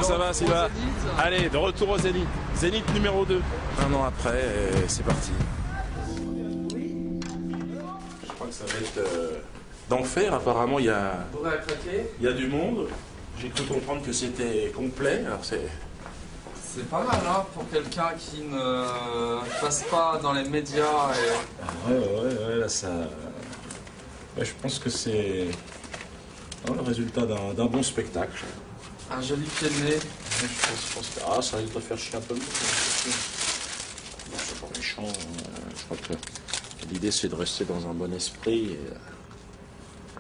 ça va Sylvain? Allez, de retour au Zénith. Zénith numéro 2. Un an après, c'est parti. Je crois que ça va être d'enfer. Apparemment, il y a du monde. J'ai cru comprendre que c'était complet. Alors c'est pas mal hein, pour quelqu'un qui ne passe pas dans les médias. Ouais, là ça. Ouais, je pense que c'est le résultat d'un bon spectacle. Un joli pied de nez. Je pense que ça risque de faire chier un peu le monde. C'est pas méchant. Je crois que l'idée c'est de rester dans un bon esprit. Et...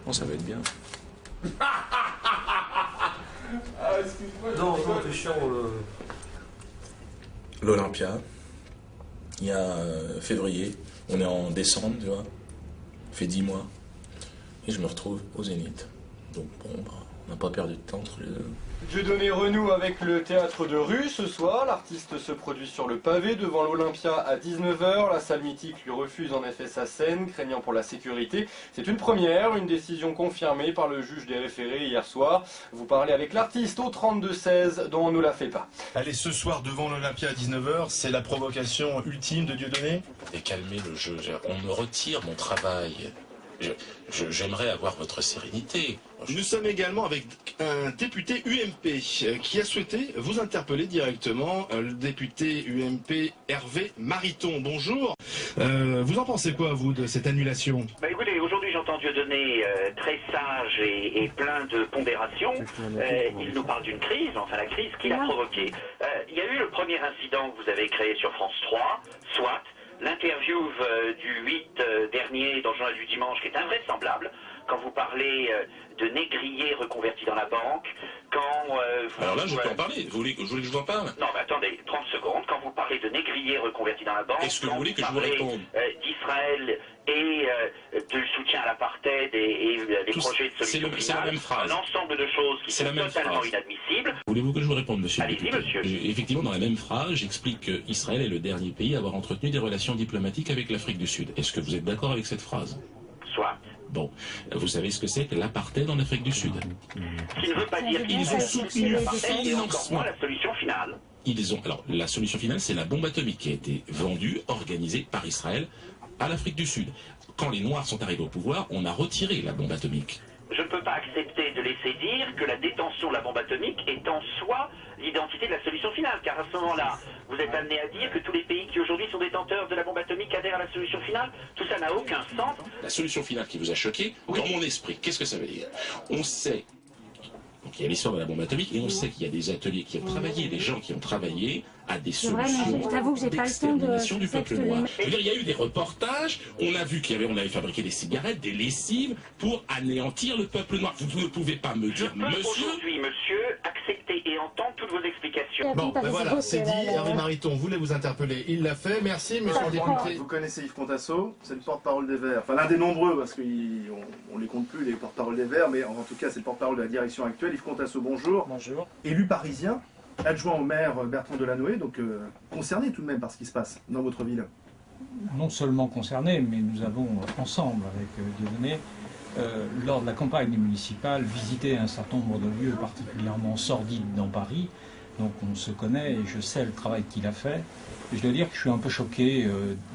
Bon, ça va être bien. Non, t'es chiant. L'Olympia, il y a février, on est en décembre, tu vois, ça fait 10 mois, et je me retrouve au Zénith. Donc bon, on n'a pas perdu de temps entre les deux. Dieudonné renoue avec le théâtre de rue ce soir. L'artiste se produit sur le pavé devant l'Olympia à 19 h. La salle mythique lui refuse en effet sa scène, craignant pour la sécurité. C'est une première, une décision confirmée par le juge des référés hier soir. Vous parlez avec l'artiste au 32-16 dont on ne la fait pas. Allez, ce soir devant l'Olympia à 19 h, c'est la provocation ultime de Dieudonné. Et calmez le jeu, on me retire mon travail. J'aimerais avoir votre sérénité. Nous sommes également avec un député UMP qui a souhaité vous interpeller directement, le député UMP Hervé Mariton. Bonjour. Vous en pensez quoi, vous, de cette annulation? Écoutez, aujourd'hui j'entends Dieudonné très sage et plein de pondération. Il nous parle d'une crise, enfin la crise qu'il a provoquée. Il y a eu le premier incident que vous avez créé sur France 3, soit l'interview du 8 dernier dans le journal du dimanche qui est invraisemblable, quand vous parlez de négriers reconvertis dans la banque, quand Alors là, je peux en parler. Vous voulez que je vous en parle? Non, mais attendez, 30 secondes. Quand vous parlez de négriers reconvertis dans la banque... Est-ce que vous voulez que je vous réponde? D'Israël et de soutien à l'apartheid et les projets de solution finale, c'est la même phrase. un ensemble de choses qui sont totalement inadmissibles. Voulez-vous que je vous réponde, monsieur le député? Allez-y, monsieur. Effectivement, dans la même phrase, j'explique qu'Israël est le dernier pays à avoir entretenu des relations diplomatiques avec l'Afrique du Sud. Est-ce que vous êtes d'accord avec cette phrase? Soit. Bon, vous savez ce que c'est que l'apartheid en Afrique du Sud? Ce qui ne veut pas dire qu'ils ont soutenu l'apartheid et encore moins la solution finale. Alors, la solution finale, c'est la bombe atomique qui a été vendue, organisée par Israël à l'Afrique du Sud. Quand les Noirs sont arrivés au pouvoir, on a retiré la bombe atomique. Je ne peux pas accepter de laisser dire que la détention de la bombe atomique est en soi l'identité de la solution finale, car à ce moment-là, vous êtes amené à dire que tous les pays qui aujourd'hui sont détenteurs de la bombe atomique adhèrent à la solution finale. Tout ça n'a aucun sens. La solution finale qui vous a choqué, dans mon esprit, qu'est-ce que ça veut dire? On sait, donc il y a l'histoire de la bombe atomique, et on sait qu'il y a des ateliers qui ont travaillé, des gens qui ont travaillé à des solutions d'extermination du peuple noir. Je veux dire, il y a eu des reportages, on a vu on avait fabriqué des cigarettes, des lessives pour anéantir le peuple noir. Vous ne pouvez pas me dire, monsieur... Aujourd'hui, monsieur, accepter et entendre toutes vos explications. Bon, ben voilà, c'est dit. Hervé Mariton voulait vous interpeller. Il l'a fait. Merci, monsieur le député. Vous connaissez Yves Contasso, c'est le porte-parole des Verts. Enfin, l'un des nombreux, parce qu'on ne les compte plus, les porte-parole des Verts, mais en tout cas, c'est le porte-parole de la direction actuelle. Yves Contasso, bonjour. Bonjour. Élu parisien, adjoint au maire Bertrand Delanoë, donc concerné tout de même par ce qui se passe dans votre ville. Non seulement concerné, mais nous avons ensemble avec Dieudonné, lors de la campagne municipale, visité un certain nombre de lieux particulièrement sordides dans Paris. Donc on se connaît et je sais le travail qu'il a fait. Et je dois dire que je suis un peu choqué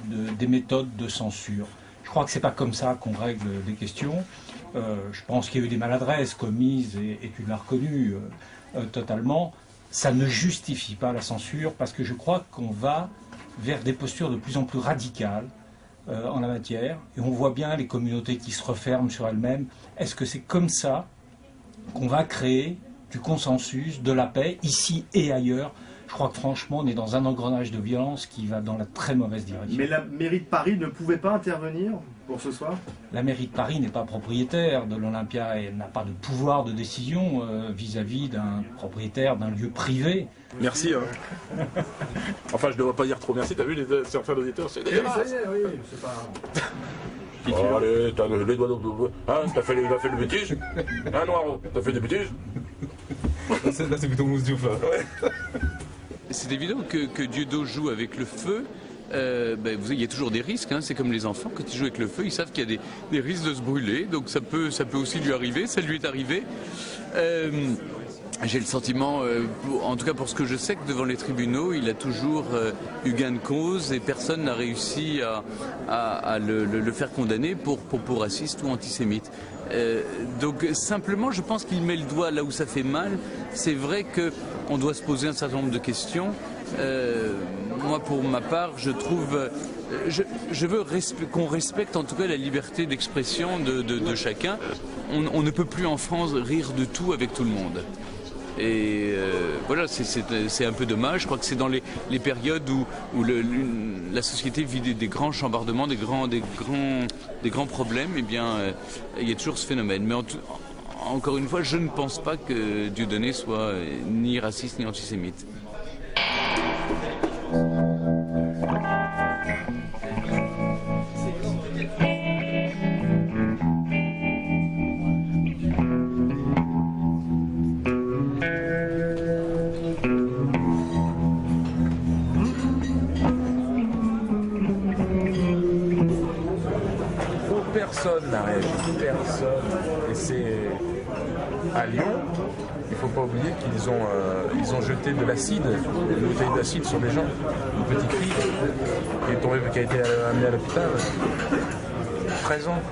des méthodes de censure. Je crois que c'est pas comme ça qu'on règle des questions. Je pense qu'il y a eu des maladresses commises et tu l'as reconnu totalement. Ça ne justifie pas la censure parce que je crois qu'on va vers des postures de plus en plus radicales en la matière. Et on voit bien les communautés qui se referment sur elles-mêmes. Est-ce que c'est comme ça qu'on va créer du consensus, de la paix, ici et ailleurs? Je crois que franchement, on est dans un engrenage de violence qui va dans la très mauvaise direction. Mais la mairie de Paris ne pouvait pas intervenir pour ce soir? La mairie de Paris n'est pas propriétaire de l'Olympia et elle n'a pas de pouvoir de décision vis-à-vis d'un propriétaire d'un lieu privé. Merci. Hein. Enfin, je ne devrais pas dire trop merci. T'as vu certains auditeurs, c'est dégueulasse. Oui, c'est pas... Oh, allez, t'as les doigts dans... Hein, t'as fait des bêtises? Hein, Noir? T'as fait des bêtises? Là, c'est plutôt mousse diouf, là. Ouais. C'est évident que Dieudo joue avec le feu. Il y a toujours des risques, hein. C'est comme les enfants, quand ils jouent avec le feu, ils savent qu'il y a des risques de se brûler, donc ça peut aussi lui arriver, ça lui est arrivé. J'ai le sentiment, en tout cas pour ce que je sais, que devant les tribunaux, il a toujours eu gain de cause et personne n'a réussi à le faire condamner pour raciste ou antisémite. Donc simplement, je pense qu'il met le doigt là où ça fait mal. C'est vrai qu'on doit se poser un certain nombre de questions. Moi, pour ma part, je trouve... Je veux qu'on respecte en tout cas la liberté d'expression de chacun. On ne peut plus en France rire de tout avec tout le monde. Et voilà, c'est un peu dommage. Je crois que c'est dans les périodes où la société vit des grands chambardements, des grands problèmes, eh bien, il y a toujours ce phénomène. Mais encore une fois, je ne pense pas que Dieudonné soit ni raciste ni antisémite. Personne n'a réagi, personne. Et c'est à Lyon, il ne faut pas oublier qu'ils ont jeté de l'acide, une bouteille d'acide sur des gens. Une petite fille qui a été amenée à l'hôpital. 13 ans.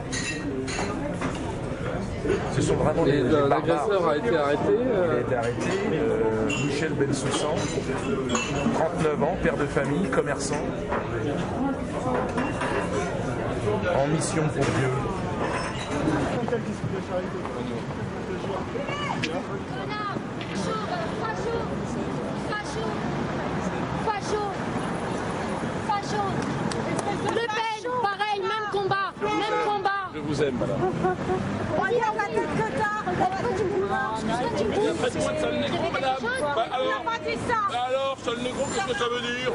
Ce sont vraiment des barbares. L'agresseur a été arrêté. Il a été arrêté. Michel Bensoussan, 39 ans, père de famille, commerçant. En mission pour Dieu. Le Pen, pareil, même combat, même combat. Je vous aime, madame. Regarde la tête que t'as. Faites-moi de sale négro, madame. Alors, pas dit ça. Alors, sale négro, qu'est-ce que ça veut dire?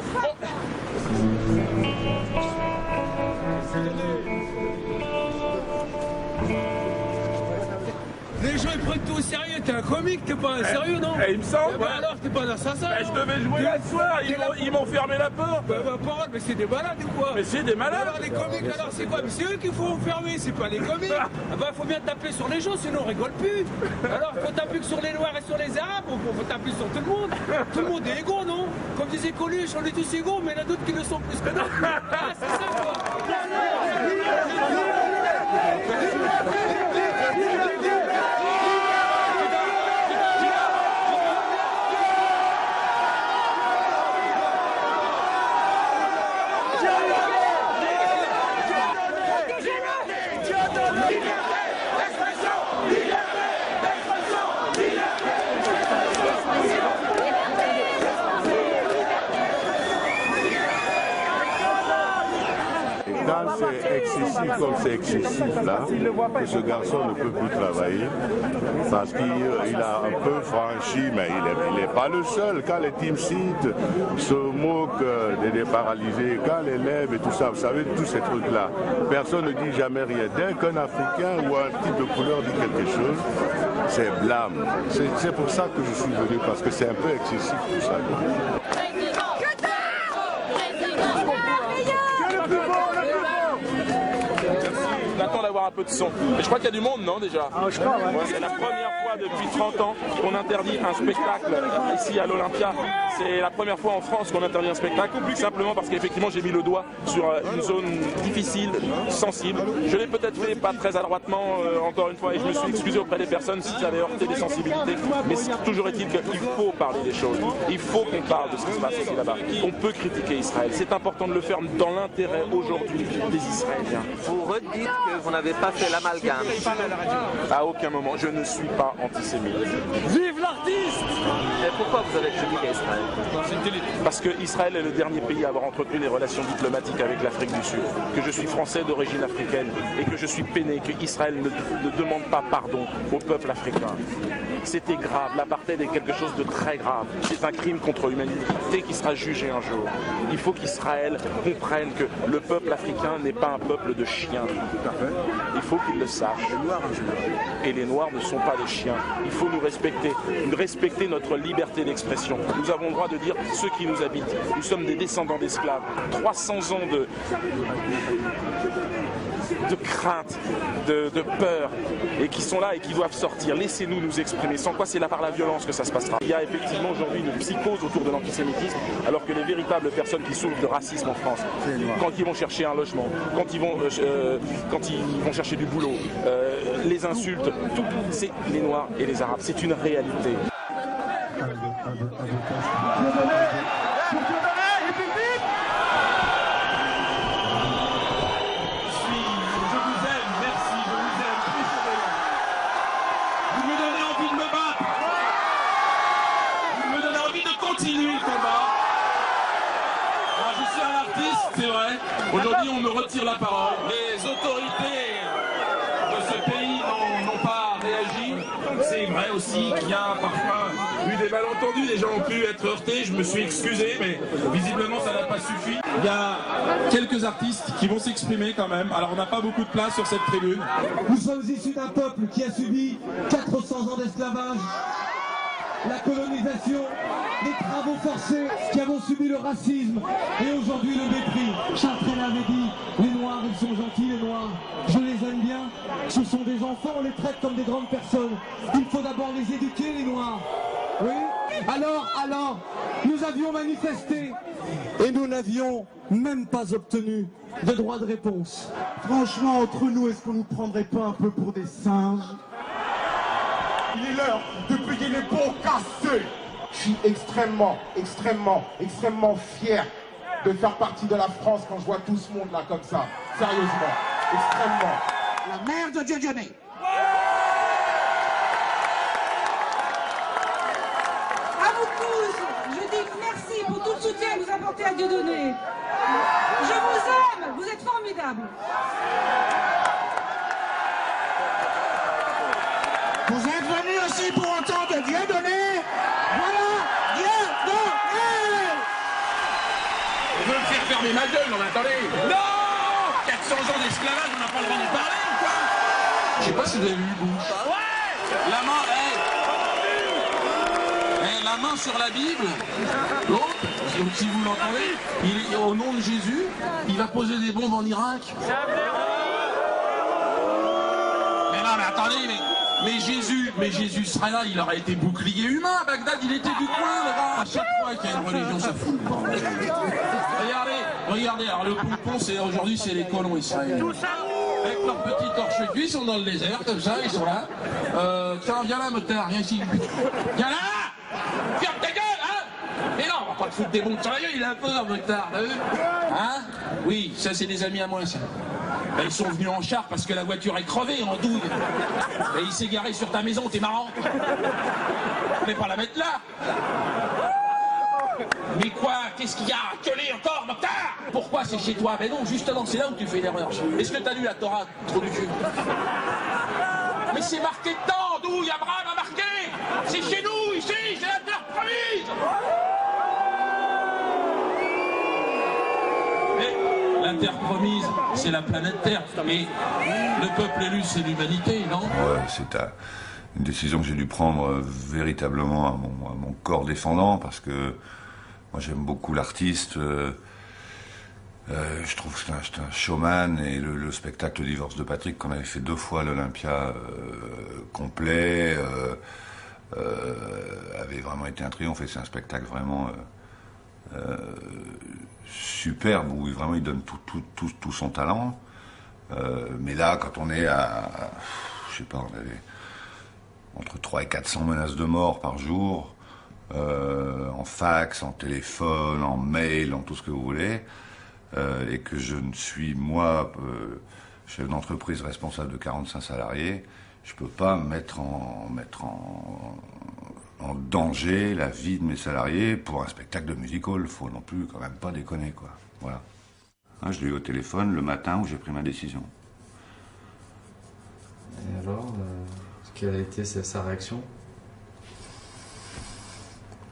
Les gens ils prennent tout au sérieux, t'es un comique, t'es pas un sérieux, non? Il me semble. Bah alors, t'es pas un assassin. Je devais jouer là ce soir, ils m'ont fermé la porte. Bah parole, mais c'est des malades ou quoi? Mais c'est des malades. Alors les comiques, alors c'est quoi? Mais c'est eux qu'il faut enfermer, c'est pas les comiques. Ah bah faut bien taper sur les gens, sinon on rigole plus. Alors faut taper que sur les noirs et sur les arabes, faut taper sur tout le monde. Tout le monde est égaux, non? Comme disait Coluche, on est tous égaux, mais il y en a d'autres qui le sont plus que d'autres. Ah, c'est ça quoi. Quand c'est excessif comme c'est excessif là, que ce garçon ne peut plus travailler parce qu'il a un peu franchi, mais il n'est pas le seul. Quand les team sites se moquent des déparalysés, quand les lèvres et tout ça, vous savez, tous ces trucs-là, personne ne dit jamais rien. Dès qu'un Africain ou un type de couleur dit quelque chose, c'est blâme. C'est pour ça que je suis venu, parce que c'est un peu excessif tout ça. J'attends d'avoir un peu de son. Mais je crois qu'il y a du monde, non, déjà? Je crois, ouais. C'est la première fois depuis 30 ans qu'on interdit un spectacle ici à l'Olympia. C'est la première fois en France qu'on interdit un spectacle, simplement parce qu'effectivement j'ai mis le doigt sur une zone difficile, sensible. Je l'ai peut-être fait pas très adroitement, encore une fois, et je me suis excusé auprès des personnes si j'avais heurté des sensibilités. Mais toujours est-il qu'il faut parler des choses. Il faut qu'on parle de ce qui se passe ici là-bas. On peut critiquer Israël. C'est important de le faire dans l'intérêt aujourd'hui des Israéliens. Vous redites que vous n'avez pas fait l'amalgame. À aucun moment, je ne suis pas antisémite. Vive l'artiste! Et pourquoi vous avez critiqué Israël? Parce que Israël est le dernier pays à avoir entretenu des relations diplomatiques avec l'Afrique du Sud, que je suis français d'origine africaine et que je suis peiné que Israël ne demande pas pardon au peuple africain. C'était grave, l'apartheid est quelque chose de très grave. C'est un crime contre l'humanité qui sera jugé un jour. Il faut qu'Israël comprenne que le peuple africain n'est pas un peuple de chiens. Il faut qu'il le sache. Et les Noirs ne sont pas des chiens. Il faut nous respecter notre liberté d'expression. Nous avons le droit de dire ce qui nous habite. Nous sommes des descendants d'esclaves. 300 ans de crainte, de peur, et qui sont là et qui doivent sortir. Laissez-nous nous exprimer, sans quoi c'est là par la violence que ça se passera. Il y a effectivement aujourd'hui une psychose autour de l'antisémitisme, alors que les véritables personnes qui souffrent de racisme en France, quand ils vont chercher un logement, quand ils vont chercher du boulot, les insultes, tout, c'est les Noirs et les Arabes. C'est une réalité. Aujourd'hui, on me retire la parole. Les autorités de ce pays n'ont pas réagi. C'est vrai aussi qu'il y a parfois eu des malentendus. Les gens ont pu être heurtés. Je me suis excusé, mais visiblement, ça n'a pas suffi. Il y a quelques artistes qui vont s'exprimer quand même. Alors, on n'a pas beaucoup de place sur cette tribune. Nous sommes issus d'un peuple qui a subi 400 ans d'esclavage, la colonisation, les travaux forcés, qui avons subi le racisme et aujourd'hui le mépris. Chartrel avait dit, les Noirs, ils sont gentils, les Noirs, je les aime bien, ce sont des enfants, on les traite comme des grandes personnes. Il faut d'abord les éduquer, les Noirs. Oui. Alors, nous avions manifesté et nous n'avions même pas obtenu de droit de réponse. Franchement, entre nous, est-ce qu'on nous prendrait pas un peu pour des singes? Il est l'heure de payer les pots cassés. Je suis extrêmement fier de faire partie de la France quand je vois tout ce monde là comme ça. Sérieusement, extrêmement. La mère de Dieudonné. À vous tous, je dis merci pour tout le soutien que vous apportez à Dieudonné. Je vous aime, vous êtes formidables. Vous êtes venus aussi pour entendre Dieudonné. Voilà, Dieudonné. On veut me faire fermer ma gueule, non mais attendez. Non 400 ans d'esclavage, on n'a pas le droit d'en parler ou quoi? Je sais pas si vous avez vu Bush. Ouais. La main, la main sur la Bible. L'autre, donc si vous l'entendez, au nom de Jésus, il va poser des bombes en Irak. Mais non mais attendez, mais Jésus serait là, il aurait été bouclier humain à Bagdad, il était du coin, le gars. À chaque fois qu'il y a une religion, ça fout le bordel. Regardez, alors le pompon, aujourd'hui, c'est les colons israéliens. Avec leurs petits torches cuits, ils sont dans le désert, comme ça, ils sont là. Tiens, viens là, motard, viens ici. Viens là. Ferme ta gueule, hein. Mais non, on va pas te foutre des bombes sur la gueule, il a peur, motard, t'as vu? Hein? Oui, ça, c'est des amis à moi, ça. Ben, ils sont venus en char parce que la voiture est crevée, en douille. Et il s'est garé sur ta maison, t'es marrant. On ne pas la mettre là. Mais quoi? Qu'est-ce qu'il y a? Gueuler encore, Mokhtar? Pourquoi c'est chez toi? Ben non, justement, c'est là où tu fais l'erreur. Est-ce que t'as lu la Torah, trou du cul? Mais c'est marqué dedans, d'où Abraham a marqué. C'est chez nous, ici, c'est la terre promise. La terre promise, c'est la planète Terre. Et le peuple élu, c'est l'humanité, non? Ouais, c'est une décision que j'ai dû prendre véritablement à mon corps défendant, parce que moi j'aime beaucoup l'artiste. Je trouve que c'est un showman, et le spectacle Le Divorce de Patrick, qu'on avait fait 2 fois à l'Olympia complet, avait vraiment été un triomphe, et c'est un spectacle vraiment superbe, où vraiment il donne tout son talent. Mais là, quand on est je sais pas, on avait entre 300 et 400 menaces de mort par jour, en fax, en téléphone, en mail, en tout ce que vous voulez, et que je ne suis, moi, chef d'entreprise responsable de 45 salariés, je peux pas mettre en danger la vie de mes salariés pour un spectacle de music-hall. Faut non plus quand même pas déconner, quoi. Voilà. Je l'ai eu au téléphone le matin où j'ai pris ma décision. Et alors, quelle a été sa réaction?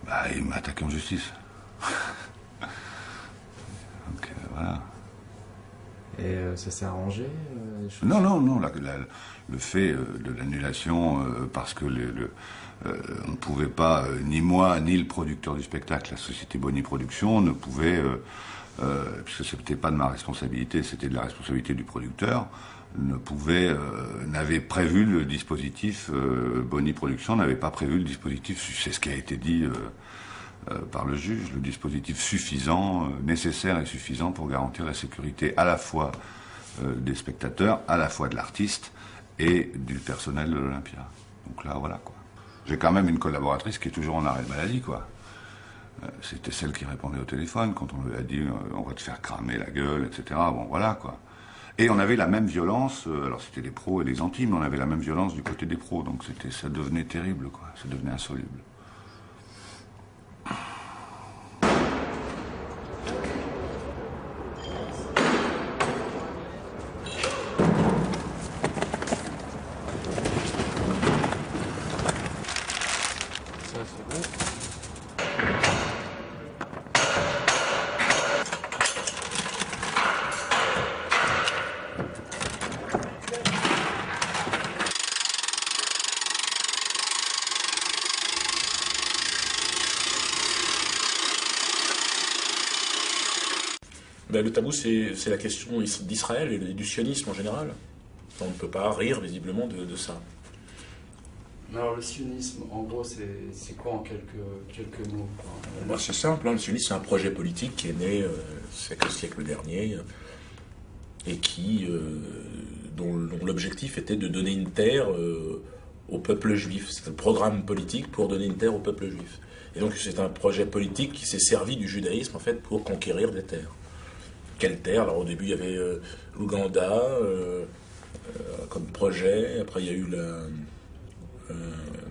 Bah, il m'a attaqué en justice. Donc voilà. Et Et ça s'est arrangé Non, le fait de l'annulation, parce que on ne pouvait pas, ni moi, ni le producteur du spectacle, la société Bonny Productions, ne pouvait, puisque ce n'était pas de ma responsabilité, c'était de la responsabilité du producteur, n'avait prévu le dispositif, Bonny Productions n'avait pas prévu le dispositif, c'est ce qui a été dit par le juge, le dispositif suffisant, nécessaire et suffisant pour garantir la sécurité à la fois des spectateurs, à la fois de l'artiste et du personnel de l'Olympia. Donc là, voilà, quoi. J'ai quand même une collaboratrice qui est toujours en arrêt de maladie, quoi. C'était celle qui répondait au téléphone quand on lui a dit on va te faire cramer la gueule, etc. Bon, voilà, quoi. Et on avait la même violence, alors c'était les pros et les anti, mais on avait la même violence du côté des pros, donc ça devenait terrible, quoi. Ça devenait insoluble. Le tabou, c'est la question d'Israël et du sionisme en général. On ne peut pas rire visiblement de ça. Alors le sionisme, en gros, c'est quoi en quelques mots? C'est simple, le sionisme, c'est un projet politique qui est né au siècle dernier et dont l'objectif était de donner une terre au peuple juif. C'est un programme politique pour donner une terre au peuple juif. Et donc c'est un projet politique qui s'est servi du judaïsme en fait pour conquérir des terres. Quelle terre? Alors au début il y avait l'Ouganda comme projet, après il y a eu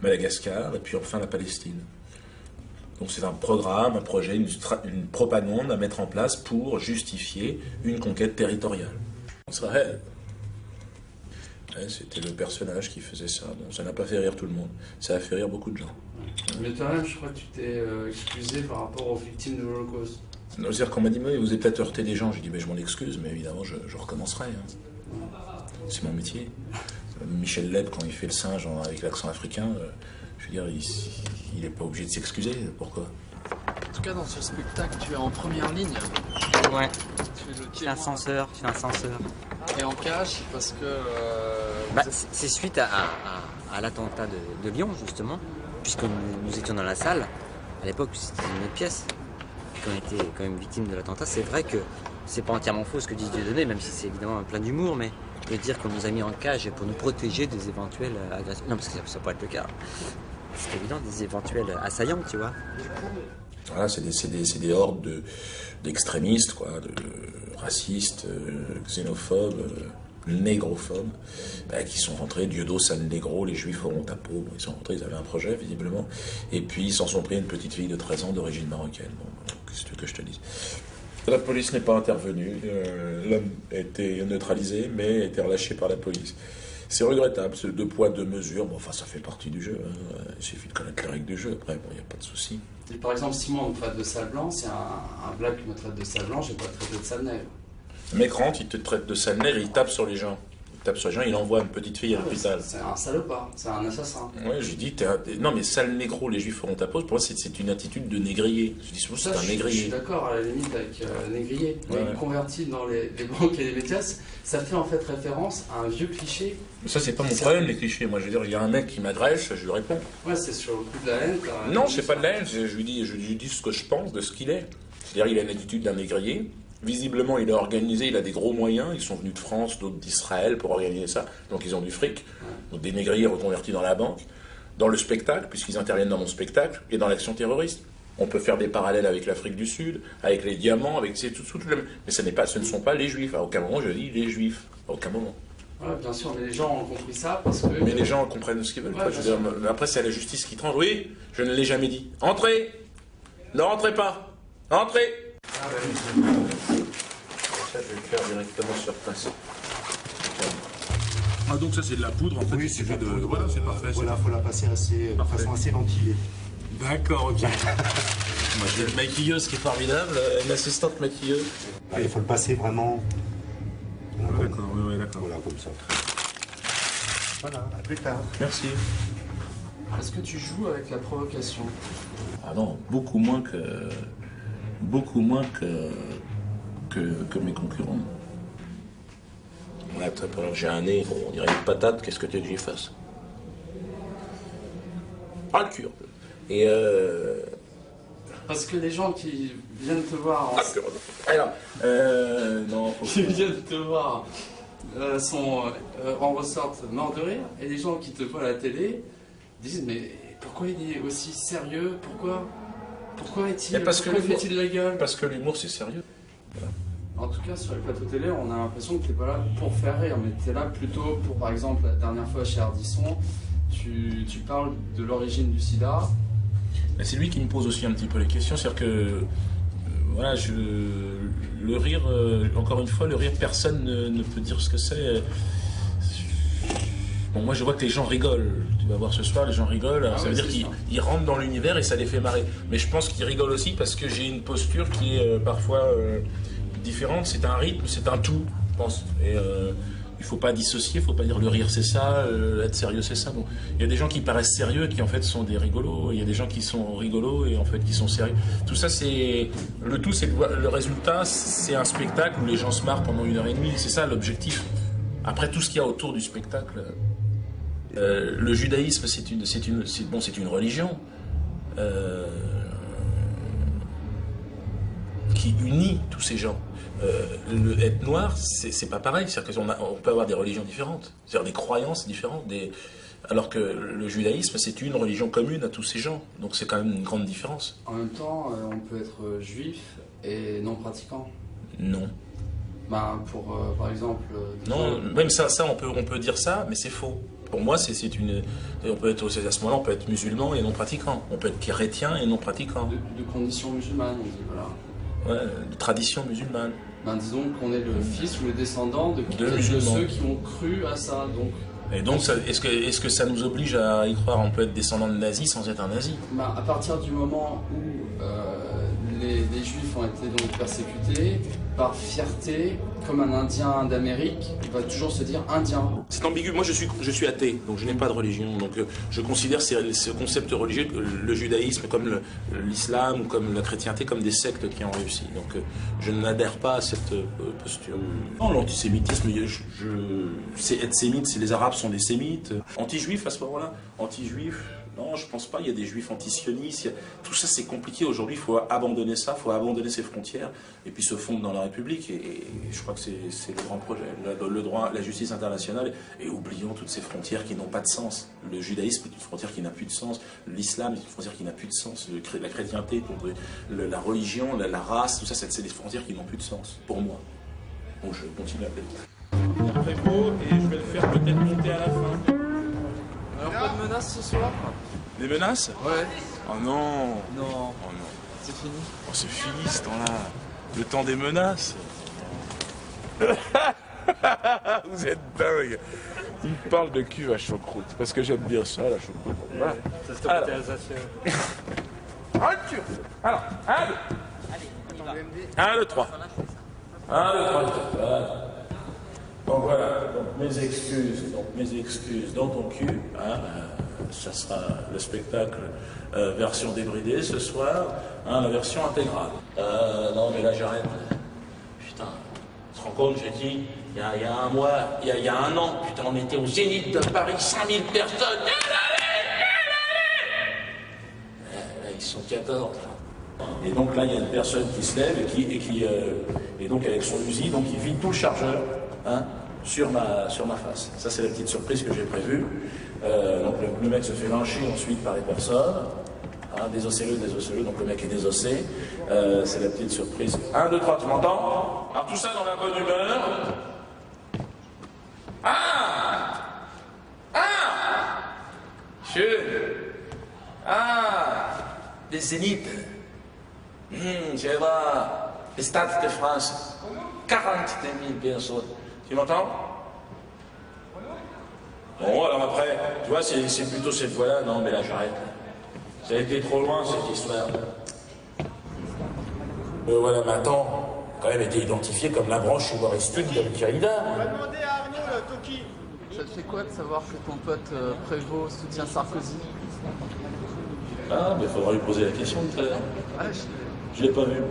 Madagascar et puis enfin la Palestine. Donc c'est un programme, un projet, une propagande à mettre en place pour justifier une conquête territoriale. Israël, c'était le personnage qui faisait ça. Bon, ça n'a pas fait rire tout le monde, ça a fait rire beaucoup de gens. Mais toi-même, je crois que tu t'es excusé par rapport aux victimes de l'Holocauste. C'est-à-dire qu'on m'a dit, mais vous avez peut-être heurté des gens. J'ai dit, mais je m'en excuse, mais évidemment, je recommencerai. C'est mon métier. Michel Leb, quand il fait le singe avec l'accent africain, je veux dire, il n'est pas obligé de s'excuser. Pourquoi? En tout cas, dans ce spectacle, tu es en première ligne. Ouais. Je suis un censeur, Et en cage, parce que... c'est suite à l'attentat de Lyon, justement, puisque nous étions dans la salle. À l'époque, c'était une autre pièce. Qu'on était quand même victime de l'attentat. C'est vrai que c'est pas entièrement faux ce que dit Dieudonné, même si c'est évidemment plein d'humour, mais de dire qu'on nous a mis en cage pour nous protéger des éventuelles agressions. Non, parce que ça pourrait être le cas. C'est évident, des éventuels assaillants, tu vois. Voilà, c'est des hordes d'extrémistes, quoi, de racistes, xénophobes, négrophobes, qui sont rentrés, Dieudo, sale négro, les juifs auront ta peau. Bon, ils sont rentrés, ils avaient un projet, visiblement, et puis ils s'en sont pris une petite fille de 13 ans d'origine marocaine. Bon, qu'est-ce que tu veux que je te dise? La police n'est pas intervenue, l'homme a été neutralisé, mais a été relâché par la police. C'est regrettable, c'est 2 poids, 2 mesures, bon, enfin ça fait partie du jeu, il suffit de connaître les règles du jeu, après, bon, il n'y a pas de souci. Et par exemple, si moi on me traite de sale blanc, si un black me traite de sale blanc, je vais pas te traiter de sale nègre. Le mec rentre, il te traite de sale nègre, il tape sur les gens. Il envoie une petite fille à l'hôpital. C'est un salopard, c'est un assassin. Ouais, j'ai dit, non mais sale négro, les juifs feront ta pause, pour moi c'est une attitude de négrier. Je dis, c'est un négrier. Je suis d'accord à la limite avec négrier, mais converti dans les banques et les médias, ça fait en fait référence à un vieux cliché. Mais ça c'est pas mon problème les clichés, moi je veux dire, il y a un mec qui m'adresse, je lui réponds. Ouais, c'est sur le coup de la haine. Non, c'est pas de la haine, je lui dis ce que je pense de ce qu'il est. C'est-à-dire il a une attitude d'un négrier. Visiblement, il a organisé, il a des gros moyens. Ils sont venus de France, d'autres d'Israël pour organiser ça. Donc, ils ont du fric. Donc, des négriers reconvertis dans la banque, dans le spectacle, puisqu'ils interviennent dans mon spectacle, et dans l'action terroriste. On peut faire des parallèles avec l'Afrique du Sud, avec les diamants, avec tout le même. Mais ce ne sont pas les juifs. À aucun moment, je dis les juifs. À aucun moment. Ouais, bien sûr, mais les gens ont compris ça parce que... Mais les gens comprennent ce qu'ils veulent. Ouais, je veux dire, après, c'est à la justice qui tranche. Oui, je ne l'ai jamais dit. Entrez! Ne rentrez pas! Entrez! Ça, je vais le faire directement sur place. Ah, donc ça, c'est de la poudre, en fait. Oui, c'est de... Voilà, c'est parfait. Voilà, il faut la passer de façon assez ventilée. D'accord, ok. Moi, j'ai une maquilleuse qui est formidable, une assistante maquilleuse. Il faut le passer vraiment D'accord, oui, d'accord. Voilà, comme ça. Voilà, à plus tard. Merci. Est-ce que tu joues avec la provocation? Ah non, beaucoup moins que mes concurrents. Ouais, j'ai un nez, on dirait une patate, qu'est-ce que tu veux que j'y fasse? Ah, le cul, un peu. Et Parce que les gens qui viennent te voir... non, qui viennent te voir en ressortent morts de rire, et les gens qui te voient à la télé disent mais pourquoi il est aussi sérieux? Pourquoi fait-il la gueule? Parce que l'humour c'est sérieux. En tout cas, sur les plateaux télé, on a l'impression que tu n'es pas là pour faire rire, mais tu es là plutôt pour, par exemple, la dernière fois chez Ardisson, tu parles de l'origine du sida. C'est lui qui me pose aussi un petit peu les questions, c'est-à-dire que voilà, le rire, encore une fois, le rire, personne ne peut dire ce que c'est. Bon, moi je vois que les gens rigolent, tu vas voir ce soir, les gens rigolent, alors ça veut dire qu'ils rentrent dans l'univers et ça les fait marrer. Mais je pense qu'ils rigolent aussi parce que j'ai une posture qui est parfois différente, c'est un rythme, c'est un tout, je pense. Et il faut pas dissocier, il faut pas dire le rire c'est ça, être sérieux c'est ça. Bon, il y a des gens qui paraissent sérieux et qui en fait sont des rigolos, il y a des gens qui sont rigolos et en fait qui sont sérieux. Tout ça c'est... Le tout c'est le résultat, c'est un spectacle où les gens se marrent pendant 1h30, c'est ça l'objectif. Après tout ce qu'il y a autour du spectacle... le judaïsme, c'est une religion qui unit tous ces gens. Être noir, c'est pas pareil. C'est-à-dire qu'on peut avoir des religions différentes, c'est-à-dire des croyances différentes. Alors que le judaïsme, c'est une religion commune à tous ces gens. Donc c'est quand même une grande différence. En même temps, on peut être juif et non pratiquant. Non. Bah, par exemple... Non, même ça on peut dire ça, mais c'est faux. Pour moi, on peut être, à ce moment-là, on peut être musulman et non pratiquant. On peut être chrétien et non pratiquant. De conditions musulmanes, on dit, voilà. Ouais, de tradition musulmane. Ben, disons qu'on est le fils ou le descendant de ceux qui ont cru à ça, donc... Et donc, est-ce que ça nous oblige à y croire? On peut être descendant de nazis sans être un nazi? Ben, à partir du moment où les juifs ont été donc persécutés, par fierté, comme un Indien d'Amérique, il va toujours se dire indien. C'est ambigu. Moi, je suis athée, donc je n'ai pas de religion. Donc, je considère ce concept religieux, le judaïsme, comme l'islam ou comme la chrétienté, comme des sectes qui ont réussi. Donc, je n'adhère pas à cette posture. Non, l'antisémitisme, c'est être sémite, si les Arabes sont des sémites. Anti-juifs à ce moment-là, anti-juifs. Non, je pense pas, il y a des juifs antisionistes, tout ça c'est compliqué aujourd'hui, il faut abandonner ça, il faut abandonner ses frontières et puis se fondre dans la République et je crois que c'est le grand projet, le droit, la justice internationale et oublions toutes ces frontières qui n'ont pas de sens. Le judaïsme est une frontière qui n'a plus de sens, l'islam est une frontière qui n'a plus de sens, la chrétienté, la religion, la race, tout ça c'est des frontières qui n'ont plus de sens, pour moi. Donc je continue à appeler. Très beau et je vais le faire peut-être monter à la fin. Alors pas de menaces ce soir? Des menaces? Ouais. Oh non. Non. Oh non. C'est fini? Oh c'est fini ce temps-là. Le temps des menaces. Vous êtes dingue. Il me parle de cul à choucroute, parce que j'aime bien ça, la choucroute. Voilà. Ça se tape Un cul. Alors, 1, 2. Allez, 1, 2, 3. 1, 2, 3. Donc voilà, donc mes excuses dans ton cul, hein, ça sera le spectacle version débridée ce soir, hein, la version intégrale. Non mais là j'arrête. Putain, tu te rends compte, j'ai dit, il y a un mois, il y a un an, putain, on était au Zénith de Paris, 5000 personnes. Là, ils sont 14. Et donc là, il y a une personne qui se lève et donc avec son fusil, donc il vide tout le chargeur. Hein, sur ma face. Ça, c'est la petite surprise que j'ai prévue. Donc le mec se fait lyncher ensuite par les personnes. Hein, désossez-le, donc le mec est désossé. C'est la petite surprise. 1, 2, 3, tu m'entends? Alors tout ça dans la bonne humeur. Schön. Les zéniths. C'est vrai. Les Stades de France. 42 000 personnes. Tu m'entends? Bon, alors après, tu vois, c'est plutôt cette fois-là. Non, mais là, j'arrête. Ça a été trop loin, cette histoire. Voilà, mais attends, quand même été identifié comme la branche humoristique d'Al-Qaïda. On va demander à Arnaud, le Toki. Ça te fait quoi de savoir que ton pote Prévost soutient Sarkozy? Ah, mais il faudra lui poser la question tout à l'heure. Ah, je l'ai pas vu.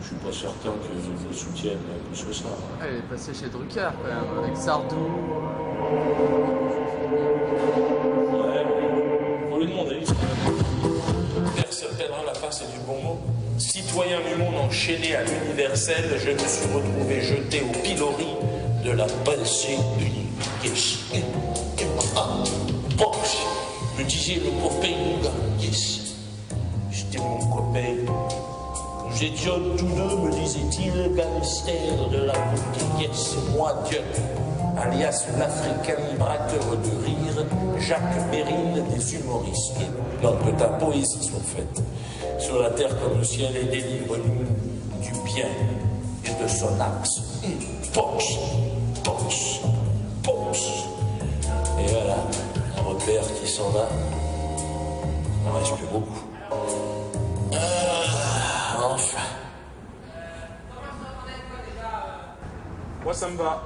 Je suis pas certain que je le soutienne plus que ça. Elle est passée chez Drucker quand même, avec Sardou. Ouais, faut lui demander. Perdra la face et du bon mot. Citoyen du monde enchaîné à l'universel, je me suis retrouvé jeté au pilori de la pensée unique. Yes. Me disait le copain Nougat. Yes. J'étais mon copain. Nous étions tous deux, me disait-il, gangsters de la boutique. Yes, moi, Dieu, alias l'Africain braqueur de rire, Jacques Mérine des humoristes. Donc que ta poésie soit faite sur la terre comme le ciel et délivre-nous du bien et de son axe. Pox, pox, pox. Et voilà, un repère qui s'en va. Il n'en reste plus beaucoup. Enfin. Moi, ça me va.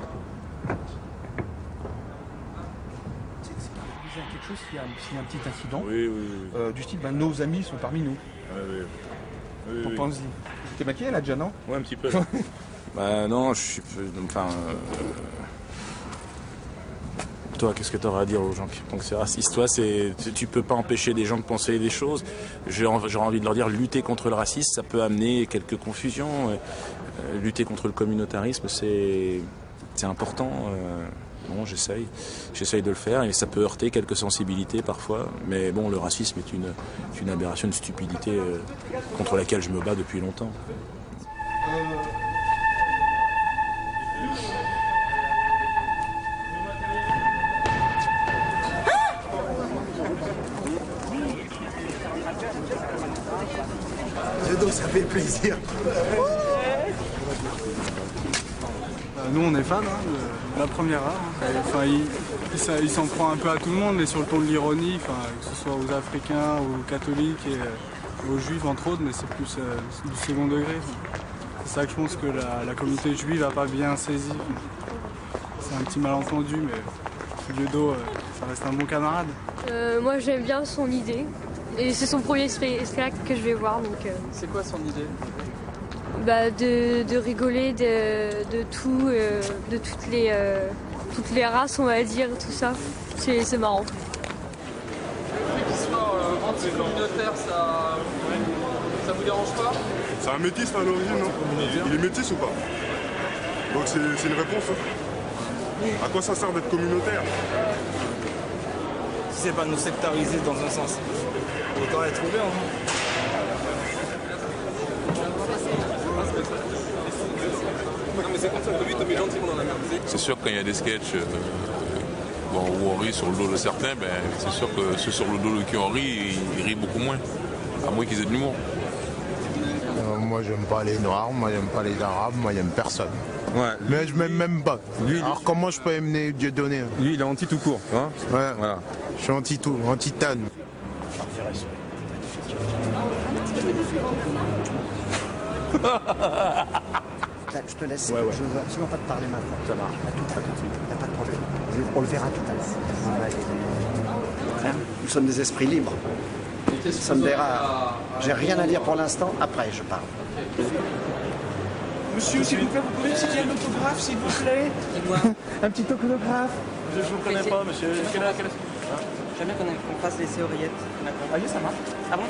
Quelque chose s'il y a un petit incident. Oui. Du style, nos amis sont parmi nous. Oui. Pense-y. T'es maquillé là déjà, non? Ouais, un petit peu. Bah non, je suis... Enfin... Toi, qu'est-ce que tu auras à dire aux gens qui pensent que c'est raciste? Toi, tu peux pas empêcher des gens de penser des choses. J'aurais envie de leur dire, lutter contre le racisme, ça peut amener quelques confusions. Lutter contre le communautarisme, c'est important. Bon, j'essaye de le faire et ça peut heurter quelques sensibilités parfois. Mais bon, le racisme est une aberration, une stupidité contre laquelle je me bats depuis longtemps. Ça fait plaisir. Nous on est fans de la première heure. Enfin, il s'en prend un peu à tout le monde, mais sur le ton de l'ironie, que ce soit aux Africains, aux catholiques et aux juifs entre autres, mais c'est plus du second degré. C'est ça que je pense que la communauté juive n'a pas bien saisi. C'est un petit malentendu, mais Dieudo, ça reste un bon camarade. Moi j'aime bien son idée. Et c'est son premier spectacle que je vais voir. C'est quoi son idée? De rigoler de tout, de toutes les races, on va dire, tout ça. C'est marrant. Qu'il soit anti-communautaire, ça vous dérange pas? C'est un métis à l'origine, non? Il est métis ou pas? Donc c'est une réponse. À quoi ça sert d'être communautaire? Si c'est pas nous sectariser dans un sens. Autant être ouvert. C'est sûr quand il y a des sketchs où on rit sur le dos de certains, c'est sûr que ceux sur le dos de qui on rit, ils rient beaucoup moins. À moins qu'ils aient de l'humour. Moi j'aime pas les noirs, moi j'aime pas les arabes, moi j'aime personne. Ouais. Mais je m'aime même pas. Alors comment je peux aimer Dieudonné? Lui il est anti tout court, hein? Ouais, voilà. Je suis anti-tout, anti-tan. Je te laisse, je ne veux absolument pas te parler maintenant. Ça marche. À tout de suite, il n'y a pas de problème. On le verra tout à l'heure. Nous sommes des esprits libres. Ça me verra. J'ai rien à dire pour l'instant, après je parle. Monsieur, s'il vous plaît, vous pouvez me signer un autographe, s'il vous plaît? Un petit autographe. Je ne vous connais pas, monsieur. J'aime bien qu'on fasse laisser oreillettes. Ah oui, ça marche. Ah bon?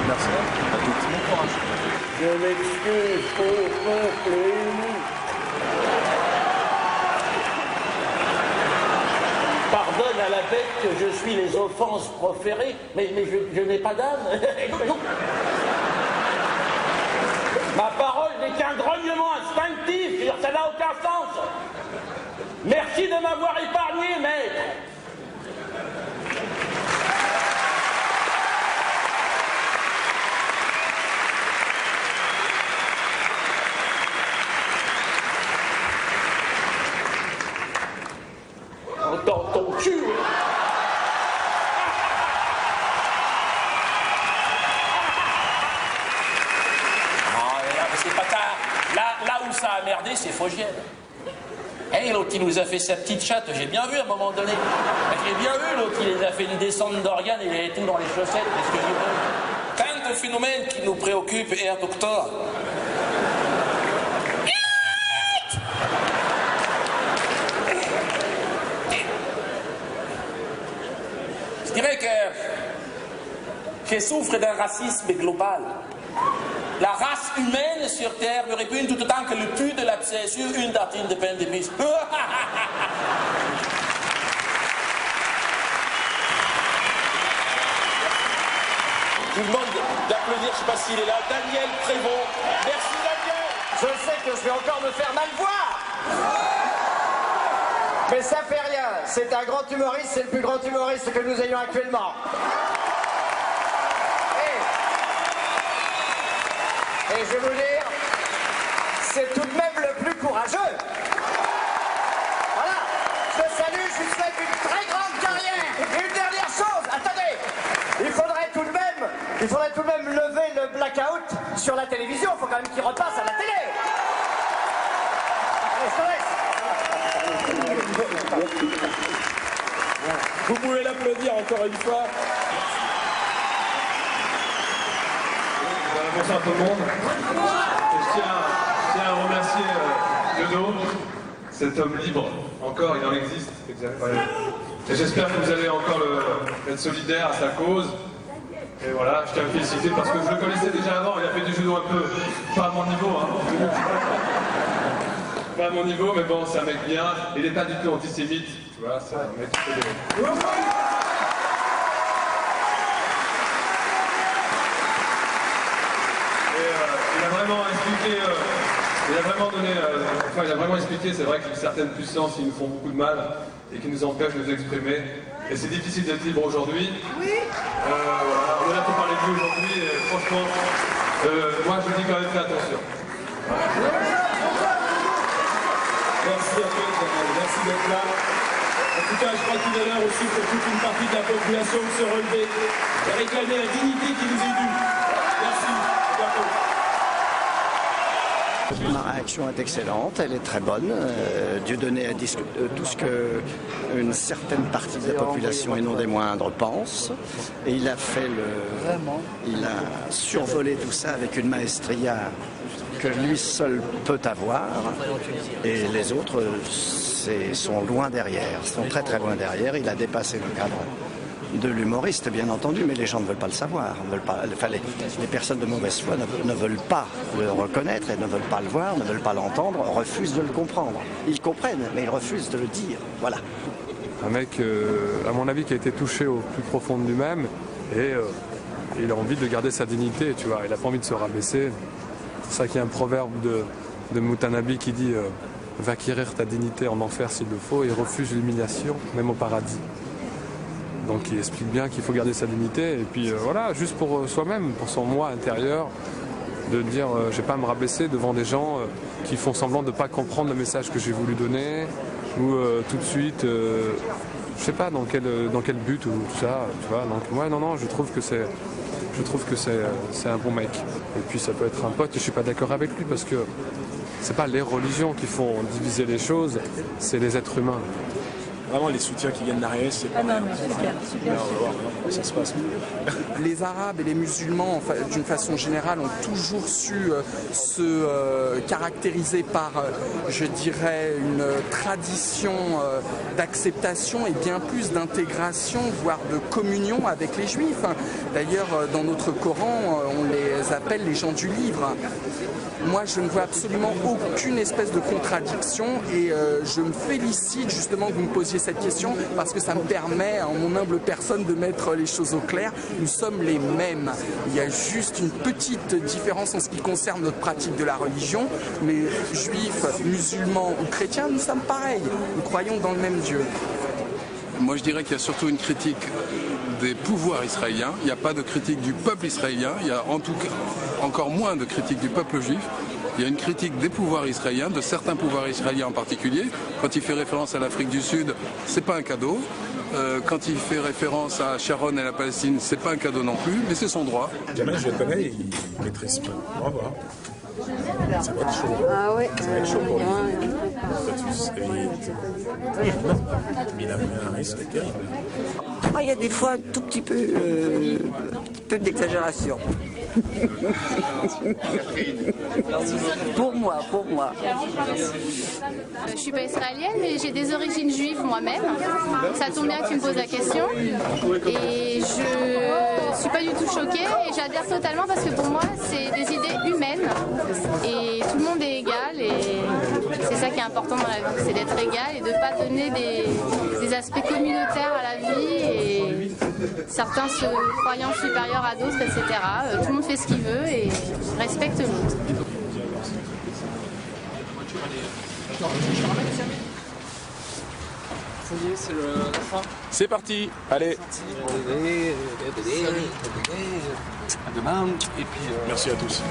Merci. À toutes. Bon courage. Je m'excuse au peuple ému. Pardonne à la bête que je suis les offenses proférées, mais je n'ai pas d'âme. Ma parole n'est qu'un grognement instinctif, ça n'a aucun sens. Merci de m'avoir épargné, maître. Dans ton c'est pas tard. Là où ça a merdé, c'est Fogiel. Et l'autre, il nous a fait sa petite chatte, j'ai bien vu à un moment donné. J'ai bien vu l'autre, il les a fait une descente d'organes, il avait tout dans les chaussettes. Qu'est-ce que je veux? Tant de phénomènes qui nous préoccupent, et un docteur. Je dirais que je souffre d'un racisme global. La race humaine sur Terre me répugne tout autant que le pu de l'abcès sur une tartine de pain d'épices. Je vous demande d'applaudir, je ne sais pas s'il est là, Daniel Prévost. Merci Daniel. Je sais que je vais encore me faire mal voir. Mais ça fait rien. C'est un grand humoriste, c'est le plus grand humoriste que nous ayons actuellement. Et je vais vous dire, c'est tout de même le plus courageux. Voilà, je le salue, je lui souhaite une très grande carrière. Et une dernière chose, attendez, il faudrait tout de même lever le blackout sur la télévision. Il faut quand même qu'il repasse à la télé. Vous pouvez l'applaudir encore une fois. Bonsoir tout le monde. Je tiens à remercier Yodo, cet homme libre. Encore, il en existe. Et j'espère que vous allez encore être solidaire à sa cause. Et voilà, je tiens à le féliciter parce que je le connaissais déjà avant. Il a fait du judo un peu, pas à mon niveau. Hein. Pas à mon niveau, mais bon, c'est un mec bien. Il n'est pas du tout antisémite. Tu vois, c'est un mec qui fait des... Il a vraiment expliqué, c'est vrai que certaines puissances ils nous font beaucoup de mal et qui nous empêchent de nous exprimer. Et c'est difficile d'être libre aujourd'hui. Oui. Voilà, on est là pour parler de vous aujourd'hui et franchement, moi je vous dis quand même fais attention. Merci à tous, merci d'être là. En tout cas, je crois qu'il est l'heure aussi pour toute une partie de la population de se relever et réclamer la dignité qui nous est due. Merci. À bientôt. La réaction est excellente, elle est très bonne. Dieudonné a dit tout ce qu'une certaine partie de la population, et non des moindres, pense. Et il a survolé tout ça avec une maestria que lui seul peut avoir. Et les autres sont loin derrière, sont très très loin derrière. Il a dépassé le cadre de l'humoriste, bien entendu, mais les gens ne veulent pas le savoir. Les personnes de mauvaise foi ne veulent pas le reconnaître et ne veulent pas le voir, ne veulent pas l'entendre, refusent de le comprendre. Ils comprennent, mais ils refusent de le dire. Voilà. Un mec, à mon avis, qui a été touché au plus profond de lui-même et il a envie de garder sa dignité, tu vois. Il n'a pas envie de se rabaisser. C'est ça qu'il y a un proverbe de Moutanabi qui dit « Va acquérir ta dignité en enfer s'il le faut et refuse l'humiliation, même au paradis ». Donc il explique bien qu'il faut garder sa dignité et puis voilà, juste pour soi-même, pour son moi intérieur, de dire je vais pas me rabaisser devant des gens qui font semblant de ne pas comprendre le message que j'ai voulu donner ou tout de suite, je sais pas dans quel but ou tout ça, tu vois. Donc moi non, je trouve que c'est un bon mec. Et puis ça peut être un pote et je suis pas d'accord avec lui parce que c'est pas les religions qui font diviser les choses, c'est les êtres humains. Vraiment, les soutiens qui viennent d'arriver, c'est pas mal. Super. On va voir comment ça se passe. Les Arabes et les musulmans, d'une façon générale, ont toujours su se caractériser par, je dirais, une tradition d'acceptation et bien plus d'intégration, voire de communion avec les Juifs. D'ailleurs, dans notre Coran, on les appelle les gens du livre. Moi, je ne vois absolument aucune espèce de contradiction et je me félicite justement que vous me posiez cette question parce que ça me permet, en mon humble personne, de mettre les choses au clair. Nous sommes les mêmes. Il y a juste une petite différence en ce qui concerne notre pratique de la religion, mais juifs, musulmans ou chrétiens, nous sommes pareils. Nous croyons dans le même Dieu. Moi, je dirais qu'il y a surtout une critique des pouvoirs israéliens. Il n'y a pas de critique du peuple israélien. Il y a en tout cas encore moins de critique du peuple juif. Il y a une critique des pouvoirs israéliens, de certains pouvoirs israéliens en particulier. Quand il fait référence à l'Afrique du Sud, c'est pas un cadeau. Quand il fait référence à Sharon et la Palestine, c'est pas un cadeau non plus, mais c'est son droit. Jamel, je le connais, il maîtrise pas. Au revoir. Ça va être chaud. Ah ouais. Ça va être chaud pour lui. Mais il a pris un risque terrible. Oh, il y a des fois un tout petit peu d'exagération. Pour moi. Je suis pas israélienne, mais j'ai des origines juives moi-même. Ça tombe bien que tu me poses la question. Et je suis pas du tout choquée et j'adhère totalement parce que pour moi, c'est des idées humaines. Et tout le monde est égal et c'est ça qui est important dans la vie, c'est d'être égal et de ne pas donner des aspects communautaires à la vie et certains se croyant supérieurs à d'autres, etc. Tout le monde fait ce qu'il veut et respecte l'autre. Ça y est, c'est la fin. C'est parti, allez. À demain. Et puis, merci à tous.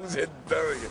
Vous êtes dingue.